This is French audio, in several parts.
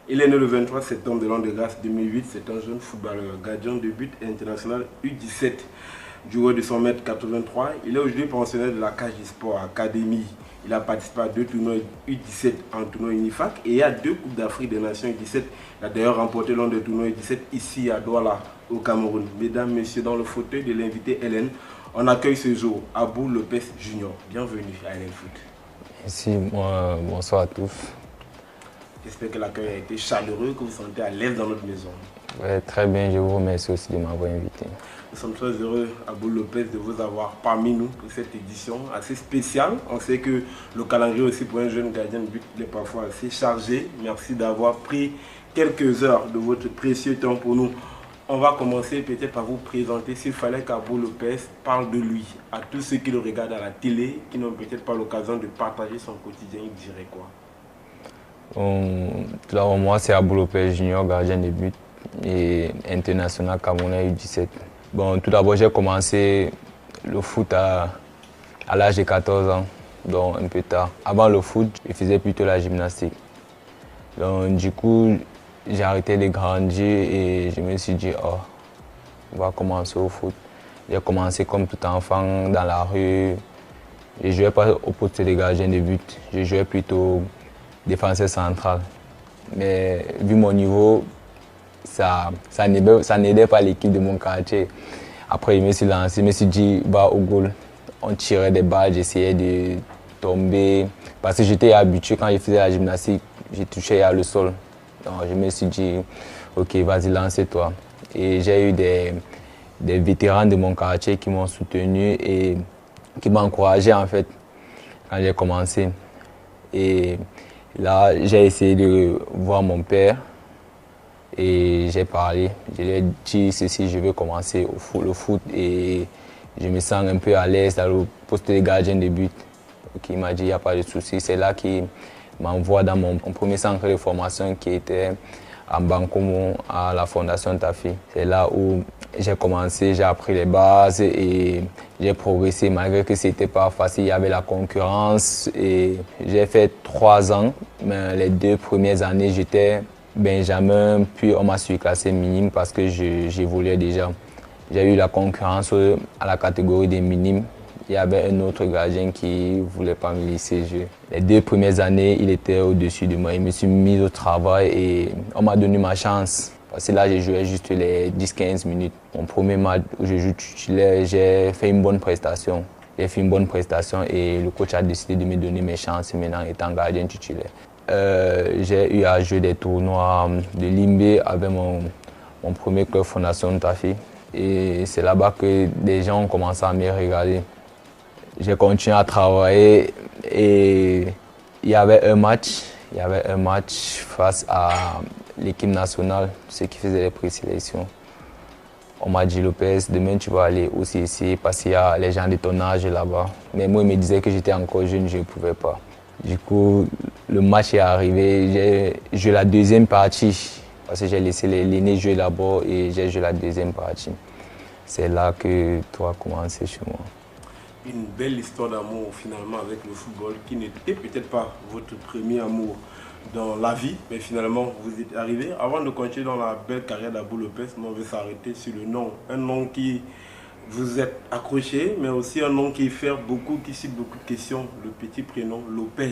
Il est né le 23 septembre de l'an de grâce 2008. C'est un jeune footballeur, gardien de but international U17, joueur de 100 m 83. Il est aujourd'hui pensionnaire de la Cage du Sport Academy. Il a participé à 2 tournois U17 en tournoi Unifac et à 2 Coupes d'Afrique des Nations U17. Il a d'ailleurs remporté l'un des tournois U17 ici à Douala, au Cameroun. Mesdames, messieurs, dans le fauteuil de l'invité Hélène, on accueille ce jour Abou Lopez Junior. Bienvenue à Hélène Foot. Merci, bonsoir à tous. J'espère que l'accueil a été chaleureux, que vous vous sentez à l'aise dans notre maison. Ouais, très bien, je vous remercie aussi de m'avoir invité. Nous sommes très heureux, Abou Lopez, de vous avoir parmi nous pour cette édition assez spéciale. On sait que le calendrier aussi pour un jeune gardien de but est parfois assez chargé. Merci d'avoir pris quelques heures de votre précieux temps pour nous. On va commencer peut-être par vous présenter. S'il fallait qu'Abou Lopez parle de lui à tous ceux qui le regardent à la télé, qui n'ont peut-être pas l'occasion de partager son quotidien, il dirait quoi? Tout d'abord, moi, c'est Abou Lopez Junior, gardien de but et international camerounais U17. Bon, tout d'abord, j'ai commencé le foot à l'âge de 14 ans, donc un peu tard. Avant le foot, je faisais plutôt la gymnastique. Donc, du coup, j'ai arrêté de grandir et je me suis dit, oh, on va commencer au foot. J'ai commencé comme tout enfant dans la rue. Je ne jouais pas au poste de gardien de but, je jouais plutôt défenseur central. Mais vu mon niveau, ça n'aidait pas l'équipe de mon quartier. Après, je me suis lancé, je me suis dit, va au goal. On tirait des balles, j'essayais de tomber. Parce que j'étais habitué, quand je faisais la gymnastique, je touchais le sol. Donc je me suis dit, ok, vas-y, lance-toi. Et j'ai eu des vétérans de mon quartier qui m'ont soutenu et qui m'ont encouragé en fait quand j'ai commencé. Et là, j'ai essayé de voir mon père et j'ai parlé. Je lui ai dit ceci, je veux commencer le foot et je me sens un peu à l'aise dans le poste de gardien de but. Donc, il m'a dit, il n'y a pas de souci. C'est là qu'il m'envoie dans mon premier centre de formation qui était à Bankomo, à la Fondation Tafi. C'est là où j'ai commencé, j'ai appris les bases et j'ai progressé malgré que ce n'était pas facile, il y avait la concurrence. Et j'ai fait 3 ans, mais les 2 premières années, j'étais benjamin, puis on m'a surclassé minime parce que j'évoluais déjà. J'ai eu la concurrence à la catégorie des minimes. Il y avait un autre gardien qui ne voulait pas me laisser jouer. Les 2 premières années, il était au-dessus de moi. Il me suis mis au travail et on m'a donné ma chance. Parce que là, j'ai joué juste les 10-15 minutes. Mon premier match où je joue titulaire, j'ai fait une bonne prestation. J'ai fait une bonne prestation et le coach a décidé de me donner mes chances maintenant étant gardien titulaire. J'ai eu à jouer des tournois de Limbé avec mon premier club Fondation Tafi. Et c'est là-bas que des gens ont commencé à me regarder. J'ai continué à travailler et il y avait un match face à l'équipe nationale, ceux qui faisaient les présélections. On m'a dit, Lopez, demain tu vas aller aussi ici parce qu'il y a les gens de ton âge là-bas. Mais moi, ils me disaient que j'étais encore jeune, je ne pouvais pas. Du coup, le match est arrivé, j'ai joué la deuxième partie parce que j'ai laissé l'aîné jouer d'abord et j'ai joué la deuxième partie. C'est là que tout a commencé chez moi. Une belle histoire d'amour finalement avec le football qui n'était peut-être pas votre premier amour dans la vie, mais finalement vous êtes arrivé. Avant de continuer dans la belle carrière d'Abou Lopez, on veut s'arrêter sur le nom. Un nom qui vous êtes accroché, mais aussi un nom qui fait beaucoup, qui suscite beaucoup de questions. Le petit prénom Lopez.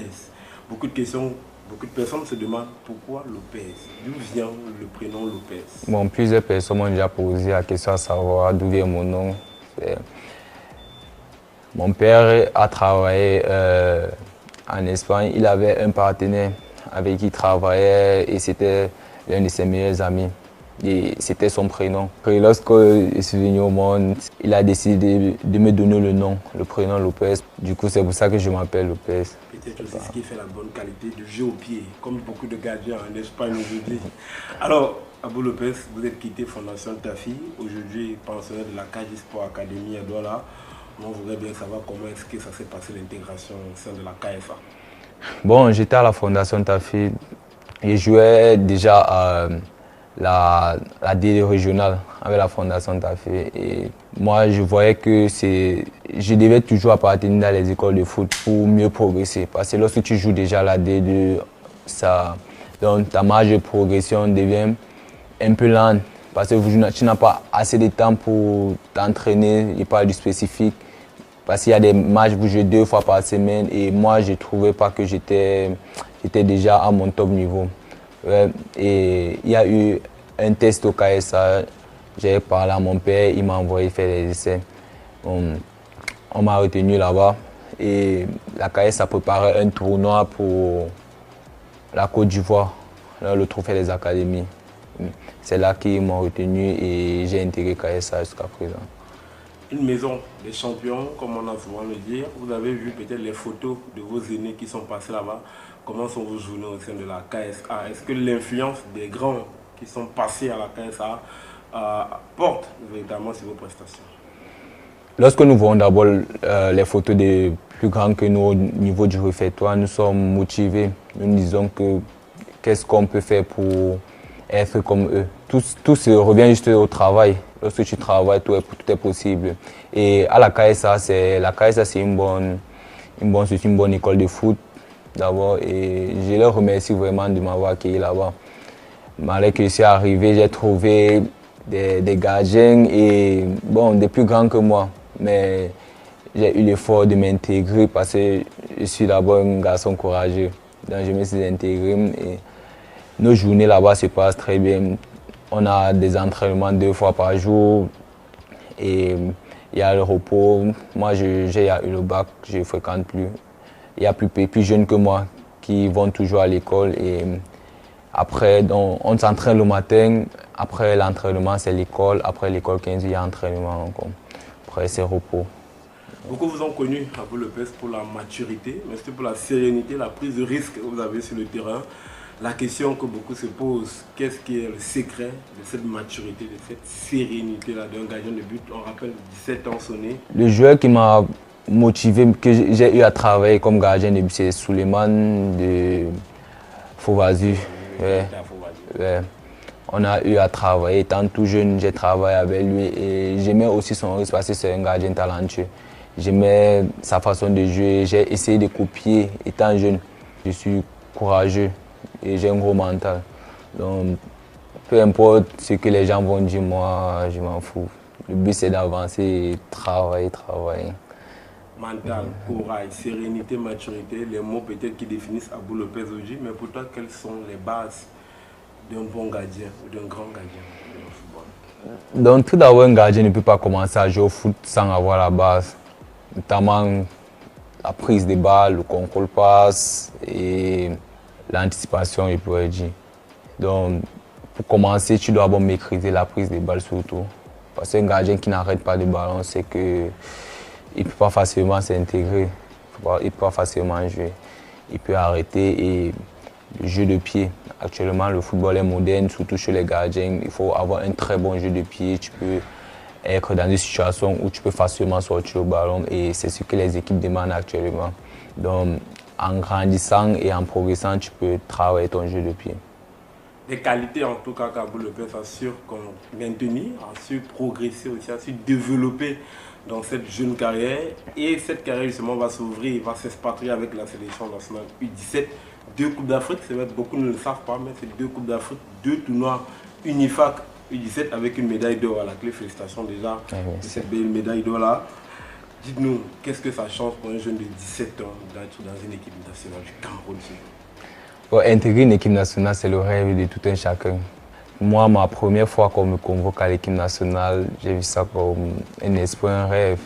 Beaucoup de questions, beaucoup de personnes se demandent pourquoi Lopez. D'où vient le prénom Lopez? Bon, plusieurs personnes m'ont déjà posé la question à savoir d'où vient mon nom. Mon père a travaillé en Espagne. Il avait un partenaire avec qui il travaillait et c'était l'un de ses meilleurs amis. Et c'était son prénom. Et lorsque je suis venu au monde, il a décidé de me donner le nom, le prénom Lopez. Du coup, c'est pour ça que je m'appelle Lopez. Peut-être aussi ce qui fait la bonne qualité de jeu au pied, comme beaucoup de gardiens en Espagne aujourd'hui. Alors, Abou Lopez, vous êtes quitté Fondation Tafi, aujourd'hui pensionnaire de la Cage du Sport Academy à Douala. On voudrait bien savoir comment est-ce que ça s'est passé l'intégration au sein de la KFA. Bon, j'étais à la Fondation Tafi et je jouais déjà à la D régionale avec la Fondation Tafi. Et moi, je voyais que je devais toujours appartenir dans les écoles de foot pour mieux progresser. Parce que lorsque tu joues déjà à la D2, ça Donc ta marge de progression devient un peu lente parce que tu n'as pas assez de temps pour t'entraîner, je parle du spécifique. Parce qu'il y a des matchs que vous jouez 2 fois par semaine et moi je ne trouvais pas que j'étais déjà à mon top niveau. Ouais. Et il y a eu un test au KSA, j'ai parlé à mon père, il m'a envoyé faire les essais. On m'a retenu là-bas et la KSA préparait un tournoi pour la Côte d'Ivoire, le trophée des académies. C'est là qu'ils m'ont retenu et j'ai intégré KSA jusqu'à présent. Une maison des champions, comme on a souvent le dire. Vous avez vu peut-être les photos de vos aînés qui sont passés là-bas. Comment sont vos journées au sein de la KSA? Est-ce que l'influence des grands qui sont passés à la KSA porte véritablement sur vos prestations? Lorsque nous voyons d'abord les photos des plus grands que nous au niveau du réfectoire, nous sommes motivés. Nous nous disons que qu'est-ce qu'on peut faire pour être comme eux. Tout se revient juste au travail. Lorsque tu travailles, tout est possible. Et à la KSA, c'est une bonne école de foot d'abord. Et je leur remercie vraiment de m'avoir accueilli là-bas. Malgré que je suis arrivé, j'ai trouvé des gardiens et des plus grands que moi. Mais j'ai eu l'effort de m'intégrer parce que je suis d'abord un garçon courageux. Donc je me suis intégré et nos journées là-bas se passent très bien. On a des entraînements 2 fois par jour et il y a le repos. Moi, j'ai eu le bac, je ne fréquente plus. Il y a plus jeunes que moi qui vont toujours à l'école. Et après, on s'entraîne le matin. Après l'entraînement, c'est l'école. Après l'école, 15 il y a entraînement encore. Après, c'est repos. Beaucoup vous ont connu à Abou Lopez pour la maturité, mais c'était pour la sérénité, la prise de risque que vous avez sur le terrain. La question que beaucoup se posent, qu'est-ce qui est le secret de cette maturité, de cette sérénité-là d'un gardien de but? On rappelle 17 ans sonnés. Le joueur qui m'a motivé, que j'ai eu à travailler comme gardien de but, c'est Souleymane de Fauvazu. Ouais. On a eu à travailler, étant tout jeune, j'ai travaillé avec lui et j'aimais aussi son risque parce que c'est un gardien talentueux. J'aimais sa façon de jouer, j'ai essayé de copier étant jeune. Je suis courageux et j'ai un gros mental. Donc, peu importe ce que les gens vont dire, moi, je m'en fous. Le but, c'est d'avancer et travailler. Mental, courage, sérénité, maturité, les mots peut-être qui définissent Abou Lopez aujourd'hui, mais pour toi, quelles sont les bases d'un bon gardien ou d'un grand gardien de football? Donc, tout d'abord, un gardien ne peut pas commencer à jouer au foot sans avoir la base. Notamment la prise de balle, le contrôle passe et l'anticipation, je pourrais dire. Donc, pour commencer, tu dois d'abord maîtriser la prise de balle surtout. Parce qu'un gardien qui n'arrête pas de ballon, c'est qu'il ne peut pas facilement s'intégrer, il ne peut pas facilement jouer. Il peut arrêter et le jeu de pied. Actuellement, le football est moderne, surtout chez les gardiens. Il faut avoir un très bon jeu de pied. Tu peux être dans une situation où tu peux facilement sortir le ballon et c'est ce que les équipes demandent actuellement. Donc, en grandissant et en progressant, tu peux travailler ton jeu de pied. Des qualités en tout cas qu'Abou Lopez a su maintenir, a su progresser aussi, a su développer dans cette jeune carrière. Et cette carrière justement va s'ouvrir, va s'expatrier avec la sélection nationale U17. 2 Coupes d'Afrique, c'est vrai que beaucoup ne le savent pas, mais c'est 2 Coupes d'Afrique, 2 tournois Unifac U17 avec une médaille d'or à la clé. Félicitations déjà de cette belle médaille d'or là. Dites-nous, qu'est-ce que ça change pour un jeune de 17 ans d'être dans une équipe nationale du Cameroun? Intégrer une équipe nationale, c'est le rêve de tout un chacun. Moi, ma première fois qu'on me convoque à l'équipe nationale, j'ai vu ça comme un espoir, un rêve.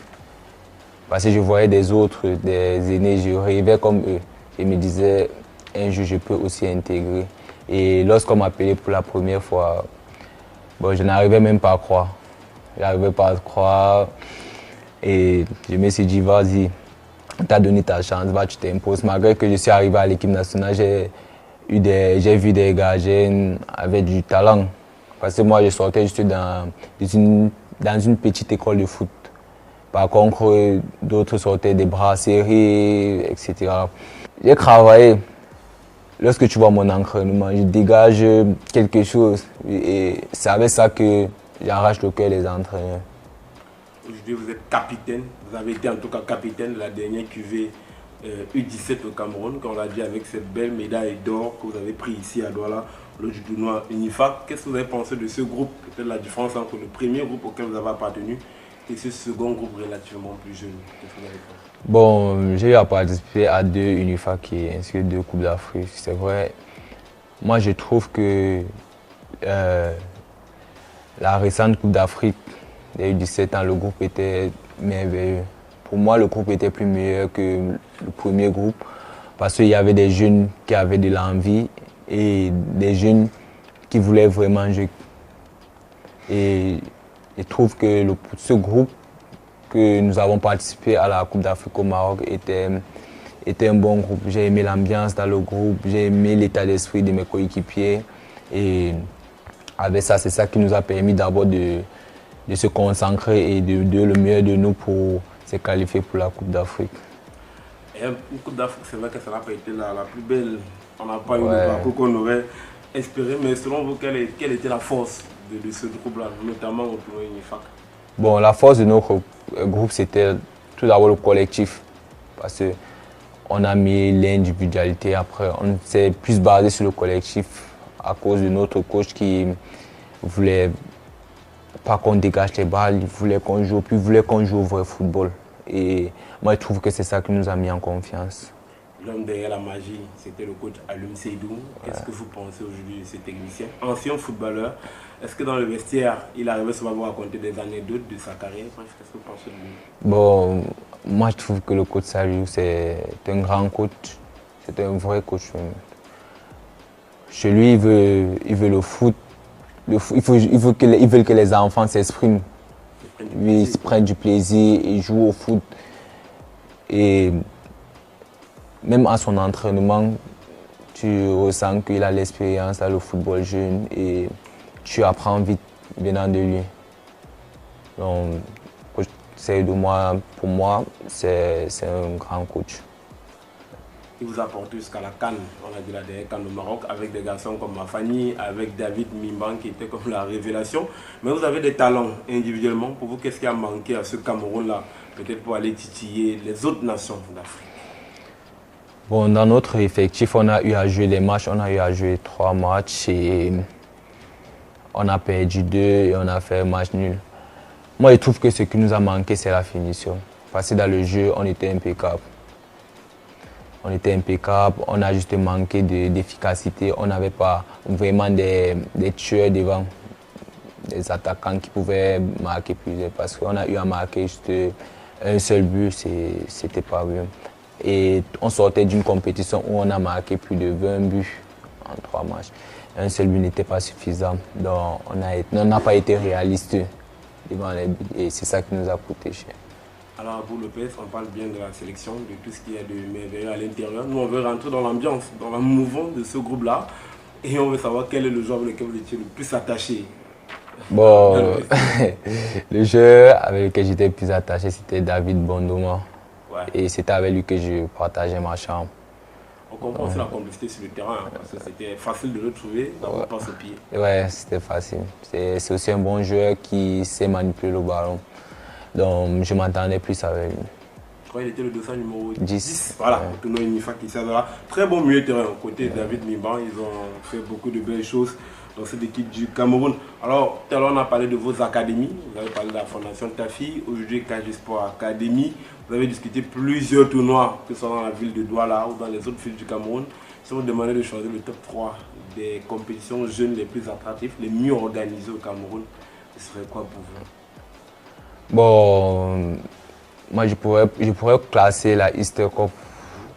Parce que je voyais des autres, des aînés, je rêvais comme eux. Je me disais, un jour, je peux aussi intégrer. Et lorsqu'on m'appelait pour la première fois, je n'arrivais même pas à croire. Je n'arrivais pas à croire. Et je me suis dit, vas-y, on t'a donné ta chance, va, tu t'imposes. Malgré que je suis arrivé à l'équipe nationale, j'ai vu des gardiens avec du talent. Parce que moi, je sortais juste dans une petite école de foot. Par contre, d'autres sortaient des brasseries, etc. J'ai travaillé. Lorsque tu vois mon entraînement, je dégage quelque chose. Et c'est avec ça que j'arrache le cœur des entraîneurs. Aujourd'hui, vous êtes capitaine. Vous avez été en tout cas capitaine de la dernière cuvée U17 au Cameroun, comme on l'a dit, avec cette belle médaille d'or que vous avez pris ici à Douala, le du tournoi UNIFAC. Qu'est-ce que vous avez pensé de ce groupe? Peut-être la différence entre le premier groupe auquel vous avez appartenu et ce second groupe relativement plus jeune. Qu'est-ce que vous avez pensé? Bon, j'ai eu à participer à 2 UNIFAC ainsi que 2 Coupes d'Afrique. C'est vrai, moi je trouve que la récente Coupe d'Afrique des U17 ans, le groupe était merveilleux. Pour moi, le groupe était plus meilleur que le premier groupe parce qu'il y avait des jeunes qui avaient de l'envie et des jeunes qui voulaient vraiment jouer. Et je trouve que ce groupe que nous avons participé à la Coupe d'Afrique au Maroc était un bon groupe. J'ai aimé l'ambiance dans le groupe, j'ai aimé l'état d'esprit de mes coéquipiers. Et avec ça, c'est ça qui nous a permis d'abord de se concentrer et de le meilleur de nous pour se qualifier pour la Coupe d'Afrique. Et une Coupe d'Afrique, c'est vrai que ça n'a pas été la plus belle. On n'a pas eu le parcours qu'on aurait espéré. Mais selon vous, quelle était la force de ce groupe-là, notamment au tournoi UNIFAC? Bon, la force de notre groupe, c'était tout d'abord le collectif. Parce qu'on a mis l'individualité. Après, on s'est plus basé sur le collectif à cause de notre coach qui voulait pas qu'on dégage les balles, il voulait qu'on joue, puis il voulait qu'on joue au vrai football. Et moi, je trouve que c'est ça qui nous a mis en confiance. L'homme derrière la magie, c'était le coach Alioune Seydou. Qu'est-ce que vous pensez aujourd'hui de ce technicien? Ancien footballeur, est-ce que dans le vestiaire, il arrivait souvent à vous raconter des anecdotes de sa carrière? Qu'est-ce que vous pensez de lui? Bon, moi, je trouve que le coach Saliou, c'est un grand coach. C'est un vrai coach. Chez lui, il veut le foot. Il veut que les enfants s'expriment. Ils se prennent du plaisir, ils jouent au foot. Et même à son entraînement, tu ressens qu'il a l'expérience dans le football jeune et tu apprends vite venant de lui. Donc, coach Seydou, pour moi, c'est un grand coach. Il vous a porté jusqu'à la CAN, on a dit la dernière CAN au Maroc, avec des garçons comme Mafani, avec David Mimban qui était comme la révélation. Mais vous avez des talents individuellement. Pour vous, qu'est-ce qui a manqué à ce Cameroun-là, peut-être pour aller titiller les autres nations d'Afrique? Bon, dans notre effectif, on a eu à jouer les matchs, on a eu à jouer 3 matchs et on a perdu 2 et on a fait un match nul. Moi, je trouve que ce qui nous a manqué, c'est la finition. Parce que dans le jeu, on était impeccable. On a juste manqué d'efficacité. On n'avait pas vraiment des tueurs devant, des attaquants qui pouvaient marquer plusieurs. Parce qu'on a eu à marquer juste un seul but, c'était pas bien. Et on sortait d'une compétition où on a marqué plus de 20 buts en 3 matchs. Un seul but n'était pas suffisant. Donc on n'a pas été réaliste devant les buts et c'est ça qui nous a coûté cher. Alors, Abou Lopez, on parle bien de la sélection, de tout ce qu'il y a de merveilleux à l'intérieur. Nous, on veut rentrer dans l'ambiance, dans la mouvance de ce groupe-là. Et on veut savoir quel est le joueur avec lequel vous étiez le plus attaché. Bon, le joueur avec lequel j'étais le plus attaché, c'était David Bondoma. Ouais. Et c'était avec lui que je partageais ma chambre. On comprend aussi la complicité sur le terrain, hein, parce que c'était facile de le trouver dans vos passes au pied. Ouais, c'était facile. C'est aussi un bon joueur qui sait manipuler le ballon. Donc, je m'entendais plus avec lui. Je crois qu'il était le dossard numéro 10. Voilà, ouais. Au tournoi UNIFAC qui s'est là. Très bon milieu de terrain. Côté David Mimban, ils ont fait beaucoup de belles choses dans cette équipe du Cameroun. Alors, tout à l'heure, on a parlé de vos académies. Vous avez parlé de la Fondation Tafi, aujourd'hui KG Sport Academy. Vous avez discuté plusieurs tournois, que ce soit dans la ville de Douala ou dans les autres villes du Cameroun. Si vous demandez de choisir le top 3 des compétitions jeunes les plus attractives, les mieux organisées au Cameroun, ce serait quoi pour vous? Bon, moi je pourrais classer la Easter Cup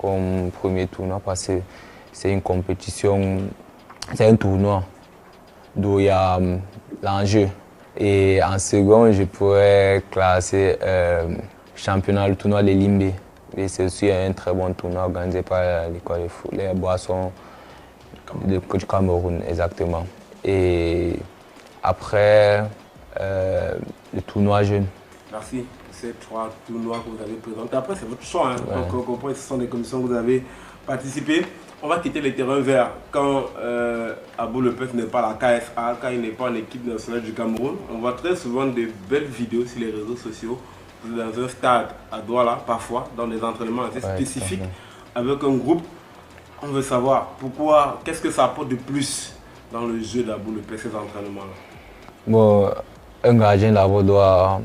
comme premier tournoi parce que c'est une compétition, c'est un tournoi d'où il y a l'enjeu. Et en second, je pourrais classer championnat, le tournoi de Limbe. Et c'est aussi un très bon tournoi organisé par l'école de foot, les boissons du Cameroun, exactement. Et après, le tournoi jeune. Merci pour ces 3 tournois que vous avez présentés. Après, c'est votre choix. Hein. Ouais. Donc, on comprend que ce sont des commissions que vous avez participé. On va quitter les terrains verts quand Abou Lopez n'est pas à la KFA, quand il n'est pas en équipe nationale du Cameroun. On voit très souvent de belles vidéos sur les réseaux sociaux vous êtes dans un stade à Douala, parfois, dans des entraînements assez spécifiques, avec un groupe. On veut savoir pourquoi, qu'est-ce que ça apporte de plus dans le jeu d'Abou Lopez, ces entraînements-là? Bon, un gardien d'abord doit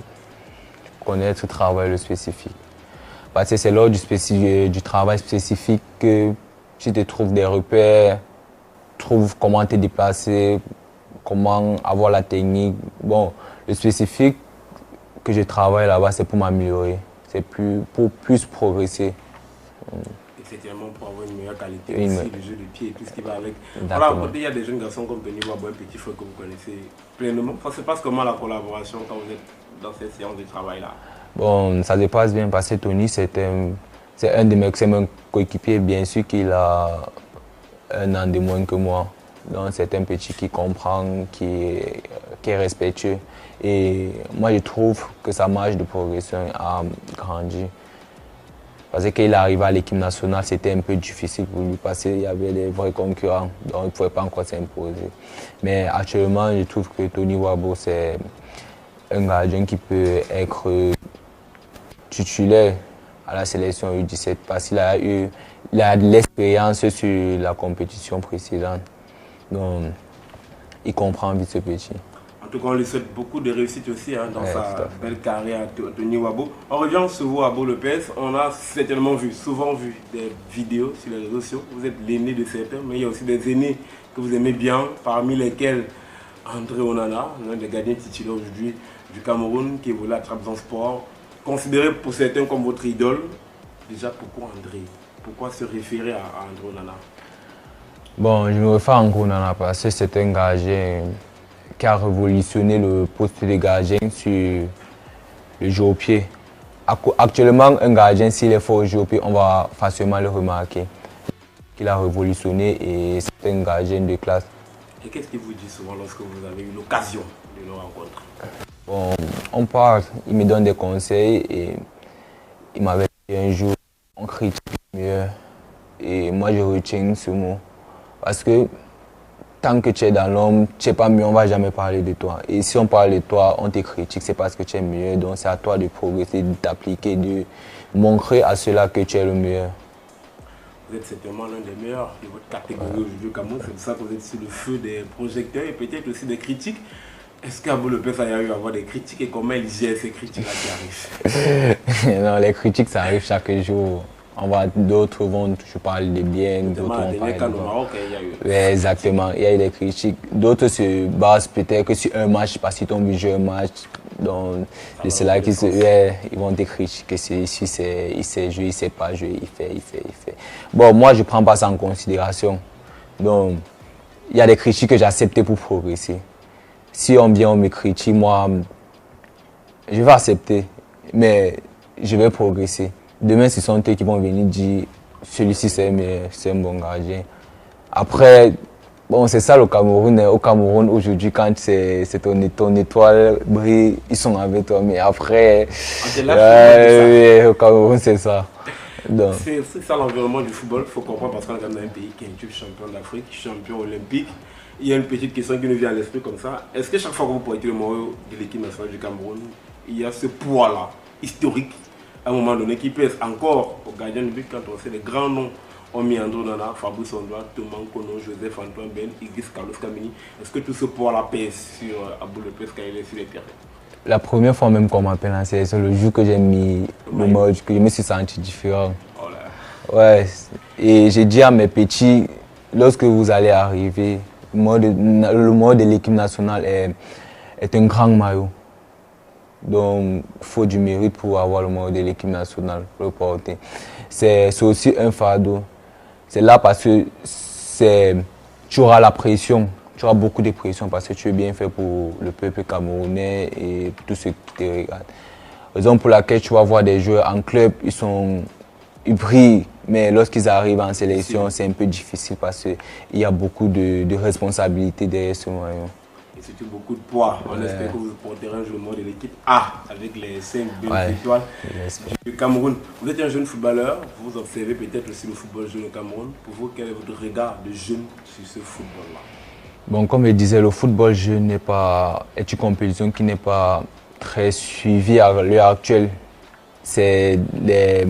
connaître le travail spécifique. Parce que c'est lors du travail spécifique que tu te trouves des repères, trouves comment te déplacer, comment avoir la technique. Bon, le spécifique que je travaille là-bas, c'est pour m'améliorer, c'est pour plus progresser. Et c'est tellement pour avoir une meilleure qualité aussi, le jeu de pied et tout ce qui va avec. Voilà, à côté, il y a des jeunes garçons comme Tony Wabo, un petit frère que vous connaissez pleinement. Ça se passe comment la collaboration quand vous êtes dans cette séance de travail-là? Bon, ça se passe bien parce que Tony, c'est un de mes coéquipiers, bien sûr qu'il a un an de moins que moi. Donc c'est un petit qui comprend, qui est respectueux. Et moi je trouve que sa marge de progression a grandi. Parce qu'il arrivé à l'équipe nationale, c'était un peu difficile pour lui parce qu'il y avait des vrais concurrents, donc il ne pouvait pas encore s'imposer. Mais actuellement, je trouve que Tony Wabo, c'est un gardien qui peut être titulaire à la sélection U17 parce qu'il a de l'expérience sur la compétition précédente. Donc, il comprend vite ce petit. En tout cas, on lui souhaite beaucoup de réussite aussi dans sa belle carrière à Tony Wabo. On revient sur vous, Abou Lopez. On a certainement souvent vu des vidéos sur les réseaux sociaux. Vous êtes l'aîné de certains, mais il y a aussi des aînés que vous aimez bien, parmi lesquels André Onana, l'un des gardiens titulaires aujourd'hui du Cameroun, qui évolue à Trabzonspor, considéré pour certains comme votre idole. Déjà, pourquoi André? Pourquoi se référer à André Onana? Bon, je me réfère à André Onana parce que c'est un gardien qui a révolutionné le poste de gardien sur le jeu au pied. Actuellement, un gardien, s'il est fort au jeu au pied, on va facilement le remarquer. Il a révolutionné et c'est un gardien de classe. Et qu'est-ce qu'il vous dit souvent lorsque vous avez eu l'occasion de le rencontrer? Bon, on parle, il me donne des conseils et il m'avait dit un jour, on critique mieux. Et moi, je retiens ce mot. Parce que tant que tu es dans l'ombre, tu n'es pas mieux, on ne va jamais parler de toi. Et si on parle de toi, on te critique, c'est parce que tu es mieux. Donc c'est à toi de progresser, de t'appliquer, de montrer à ceux-là que tu es le meilleur. Vous êtes certainement l'un des meilleurs de votre catégorie aujourd'hui au Cameroun. C'est pour ça que vous êtes sur le feu des projecteurs et peut-être aussi des critiques. Est-ce qu'Abou Lopez a eu à avoir des critiques et comment il gère ces critiques-là qui arrivent? Non, les critiques, ça arrive chaque jour. D'autres vont toujours parler de bien, d'autres vont parler de Maroc, il y a eu. Oui, exactement, il y a eu des critiques. D'autres se basent peut-être que sur un match, parce qu'ils t'ont vu jouer un match. Donc, c'est là qu'ils ils vont te critiquer. Si il sait jouer, il ne sait pas jouer, il fait. Bon, moi, je ne prends pas ça en considération. Donc, il y a des critiques que j'ai acceptées pour progresser. Si on vient, on me critique, moi, je vais accepter, mais je vais progresser. Demain, ce sont eux qui vont venir dire celui-ci c'est un bon gardien. Après, bon, c'est ça le Cameroun. Au Cameroun, aujourd'hui, quand c'est ton étoile brille, ils sont avec toi. Mais après, au Cameroun, c'est ça. C'est ça l'environnement du football. Il faut comprendre parce qu'on est dans un pays qui est champion d'Afrique, champion olympique. Il y a une petite question qui nous vient à l'esprit comme ça. Est-ce que chaque fois que vous portez le maillot de l'équipe nationale du Cameroun, il y a ce poids-là, historique, à un moment donné, qui pèse encore au gardien de but quand on sait les grands noms ont mis André Onana, Fabrice Ondoa, Thomas Kono, Joseph Antoine Ben, Idriss Carlos Kameni. Est-ce que tout ce poids-là pèse sur Abou Lopez quand il est sur les terrains? La première fois même qu'on m'appelle en sélection, le jour que j'ai mis le maillot, que je me suis senti différent. Oh là. Ouais, et j'ai dit à mes petits, lorsque vous allez arriver, le maillot de l'équipe nationale est un grand maillot. Donc, il faut du mérite pour avoir le maillot de l'équipe nationale, pour le porter. C'est aussi un fardeau. C'est là parce que tu auras la pression, tu auras beaucoup de pression parce que tu es bien fait pour le peuple camerounais et pour tous ceux qui te regardent. Raison pour laquelle tu vas voir des joueurs en club, ils brillent, mais lorsqu'ils arrivent en sélection, c'est un peu difficile parce qu'il y a beaucoup de responsabilités derrière ce maillot. Et surtout beaucoup de poids. On espère que vous porterez un jour le maillot de l'équipe A avec les 5 belles étoiles du Cameroun. Vous êtes un jeune footballeur, vous observez peut-être aussi le football jeune au Cameroun. Pour vous, quel est votre regard de jeune sur ce football-là? Bon, comme je disais, le football jeune est une compétition qui n'est pas très suivie à l'heure actuelle. c'est des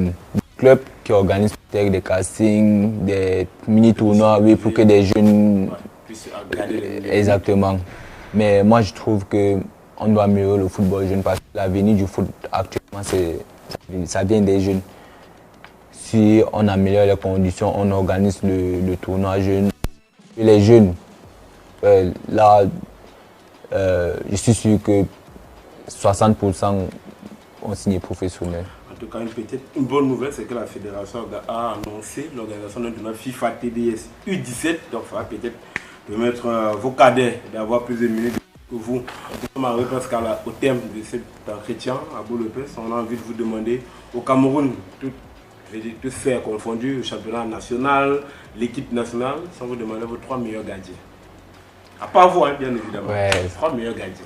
clubs qui organisent peut-être des castings, des mini-tournois, oui, pour que des jeunes puissent regarder les exactement. Mais moi, je trouve qu'on doit améliorer le football jeune parce que l'avenir du foot actuellement, ça vient des jeunes. Si on améliore les conditions, on organise le tournoi jeune. Et les jeunes, là, je suis sûr que 60% ont signé professionnel. En tout cas, une bonne nouvelle, c'est que la fédération a annoncé l'organisation d'un tournoi FIFA TDS U17. Donc, ça va peut-être permettre vos cadets d'avoir plus de minutes que vous. Nous sommes arrivés presque au terme de cet entretien à Abou Lopez. On a envie de vous demander au Cameroun, toutes sphères confondues, le championnat national, l'équipe nationale, sans vous demander vos 3 meilleurs gardiens. À part vous, hein, bien évidemment. Ouais. 3 meilleurs gardiens.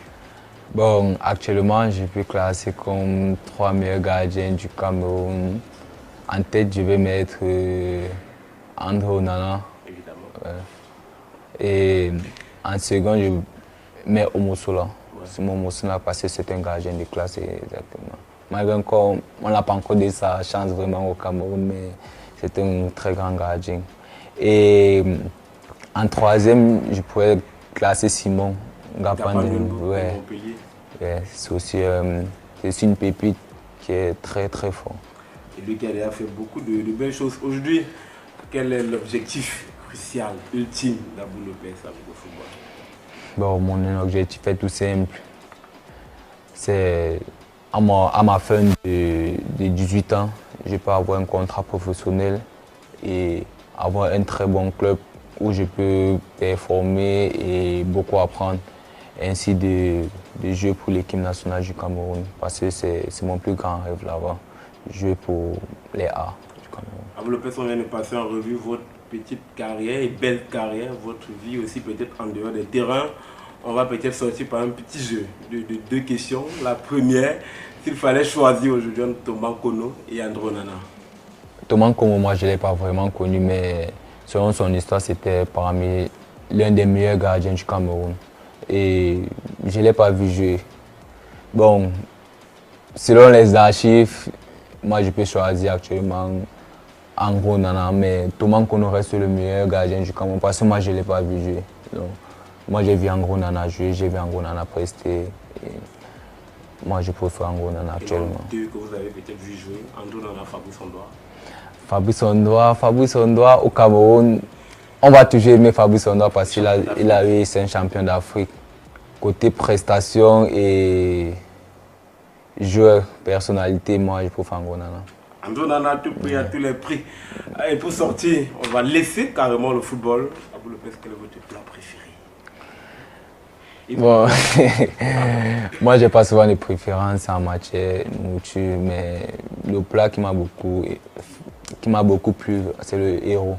Bon, actuellement, je peux classer comme 3 meilleurs gardiens du Cameroun. En tête, je vais mettre André Onana. Évidemment. Ouais. Et en second, je mets Omosola. Ouais. Simon Omosola parce que c'est un gardien de classe, exactement. Malgré qu'on n'a pas encore dit sa chance vraiment au Cameroun, mais c'est un très grand gardien. Et en troisième, je pourrais classer Simon Gapandou. Ouais. Ouais, c'est aussi une pépite qui est très très fort. Et lui qui a déjà fait beaucoup de belles choses. Aujourd'hui, quel est l'objectif crucial, ultime d'Abou Lopez avec le football? Bon, mon objectif est tout simple. C'est à ma fin de 18 ans, je peux avoir un contrat professionnel et avoir un très bon club où je peux performer et beaucoup apprendre. Ainsi de jouer pour l'équipe nationale du Cameroun. Parce que c'est mon plus grand rêve là-bas. Jouer pour les A du Cameroun. Abou Lopez, on vient de passer en revue votre petite carrière et belle carrière, votre vie aussi peut-être en dehors des terrains. On va peut-être sortir par un petit jeu de 2 questions. La première, s'il fallait choisir aujourd'hui entre Thomas Kono et André Onana. Thomas Kono, moi je ne l'ai pas vraiment connu, mais selon son histoire, c'était parmi l'un des meilleurs gardiens du Cameroun. Et je ne l'ai pas vu jouer. Bon, selon les archives, moi je peux choisir actuellement André Onana, mais Thomas Kono reste le meilleur gardien du Cameroun parce que moi je ne l'ai pas vu jouer. Donc, moi j'ai vu André Onana jouer, j'ai vu André Onana prester. Moi je préfère André Onana actuellement. Et donc, deux que vous avez peut-être vu jouer, André Onana, Fabrice Ondoa. Fabrice Ondoa au Cameroun. On va toujours aimer Fabrice Ondoa parce qu'il a eu 5 champions d'Afrique. Côté prestation et joueur, personnalité, moi je préfère André Onana. André Onana, tout prix à tous les prix. Et pour sortir, on va laisser carrément le football. Abou Lopez, quel est votre plat préféré? Bon, moi j'ai pas souvent de préférences en matière de nourriture, mais le plat qui m'a beaucoup plu, c'est le héros.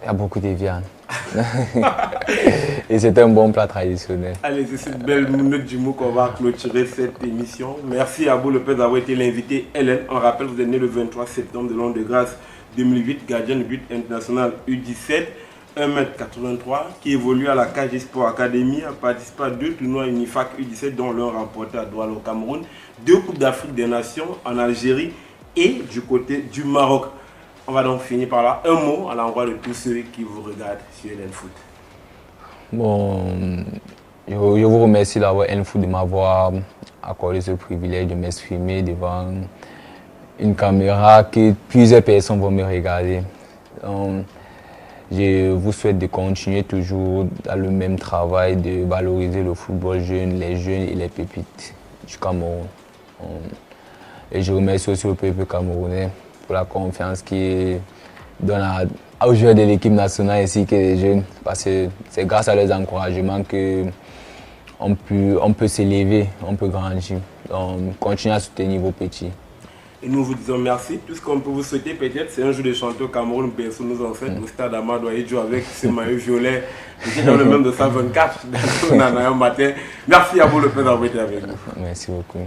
Il y a beaucoup de viande. Et c'est un bon plat traditionnel. Allez, c'est cette belle minute du mot qu'on va clôturer cette émission. Merci à Abou Lopez d'avoir été l'invité. Hélène, on rappelle, vous êtes né le 23 septembre de l'an de grâce 2008, gardien de but international U17, 1m83, qui évolue à la KG Sport Academy, a participé à 2 tournois Unifac U17, dont l'un remporté à Douala au Cameroun, 2 Coupes d'Afrique des Nations en Algérie et du côté du Maroc. On va donc finir par là. Un mot à l'endroit de tous ceux qui vous regardent sur LN Foot. Bon, je vous remercie d'avoir LN Foot de m'avoir accordé ce privilège de m'exprimer devant une caméra que plusieurs personnes vont me regarder. Donc, je vous souhaite de continuer toujours dans le même travail, de valoriser le football jeune, les jeunes et les pépites du Cameroun. Et je remercie aussi le peuple camerounais pour la confiance qu'il donne aux joueurs de l'équipe nationale ainsi que les jeunes. Parce que c'est grâce à leurs encouragements qu'on peut s'élever, on peut grandir. Donc, continuez à soutenir vos petits. Et nous vous disons merci. Tout ce qu'on peut vous souhaiter peut-être, c'est un jour de chanter au Cameroun, Berceau nous en fait, au stade Amadou Ahidjo avec ce maillot violet. J'étais dans le même de 124 matin. Merci à vous le fait d'avoir été avec nous. Merci beaucoup.